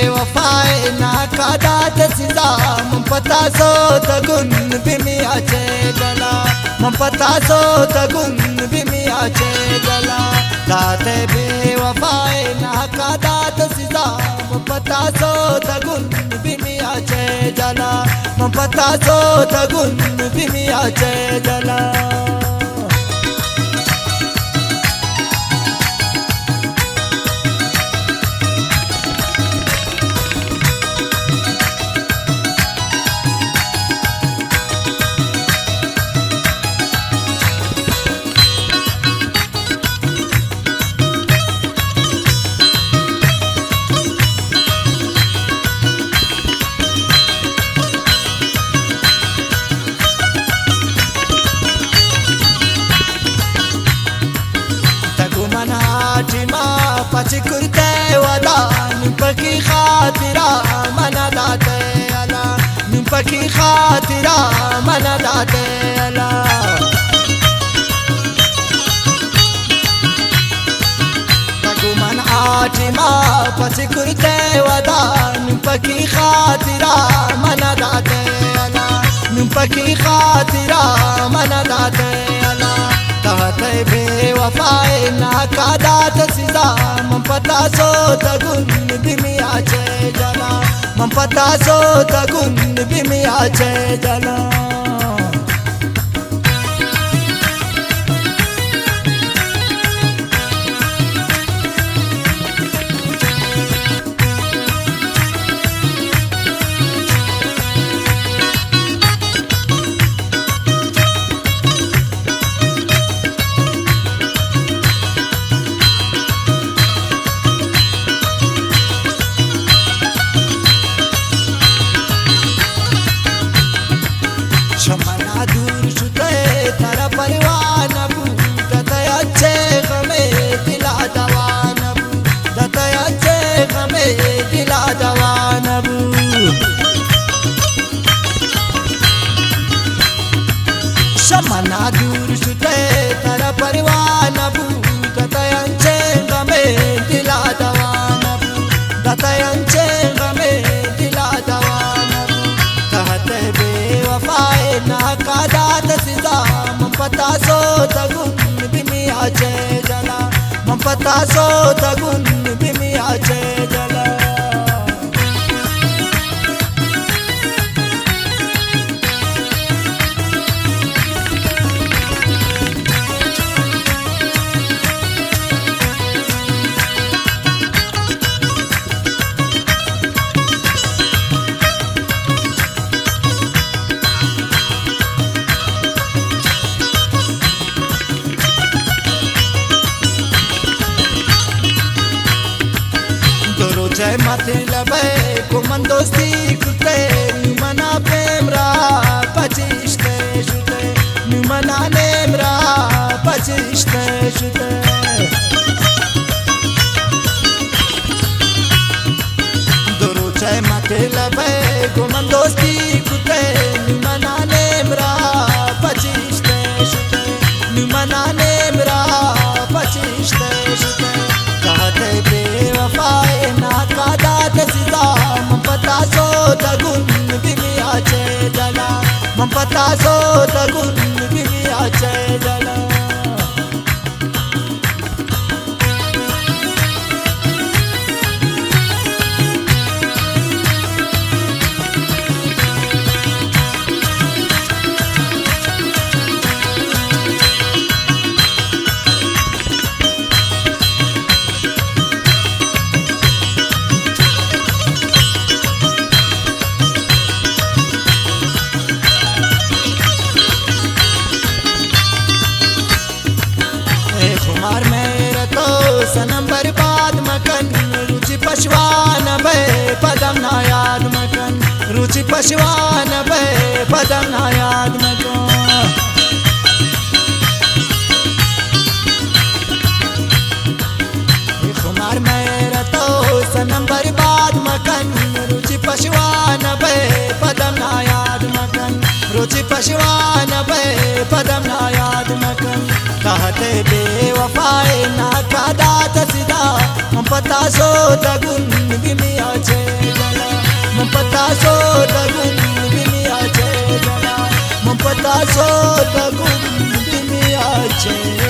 बेवफाए नाकादात सिजा मन पता सो तगुन बिमियाचे गला मन पता सो तगुन बिमियाचे गला दाते बेवफाए नाकादात सिजा मन पता सो तगुन बिमियाचे गला मन पता सो तगुन बिमियाचे गला टिमा पची कुर्ते वदा निपकी खातिरा मना दाते अला निपकी खातिरा मना दाते अला तगुमन आटिमा पची कुर्ते वदा निपकी खातिरा मना दाते अला निपकी खातिरा मना दाते अला कहते बेवफाए नाकादात सिजा मन पता सो तगुन बिमियाचे जना मन पता सो तगुन बिमियाचे जना क्षमना दूर शुते तारा परिवार नबू दतयाचे गमे दिला दवा नबू दतयाचे गमे दिला दवा नबू क्षमना दूर शुते तारा परिवार नबू दतयाचे गमे दिला दवा नबू दतयाचे गमे दिला दवा नबू कहते बेवफाए नाकादात सिजा मन पता सो तगुन बिमियाचे जला मन पता सो तगुन बिमियाचे जला जय माथे लबे कुमन दोस्ती कुते निमना प्रेमरा पचिष्टे शुते निमना नेमरा पचिष्टे शुते दोरो जय माथे लबे कुमन दोस्ती कुते निमना नेमरा पचिष्टे शुते निमना नेमरा पचिष्टे शुते कहते बेवफाए नाकादात सिजा मन पता सो तगुन बिमियाचे जला मन पता सो तगुन बिमियाचे जला खुमार मेरे तो सनम बर्बाद मकन रुचि पशवान बे पदम ना याद मकन रुचि पशवान बे पदम ना याद मकन खुमार मेरे तो सनम बर्बाद मकन रुचि पशवान बे पदम ना याद मकन रुचि पशवान बे पदम ना याद मकन कहते बेवफाए नाकादात सिदा मन पता सो तगुन बिमियाचे सो तगुम तुम आचे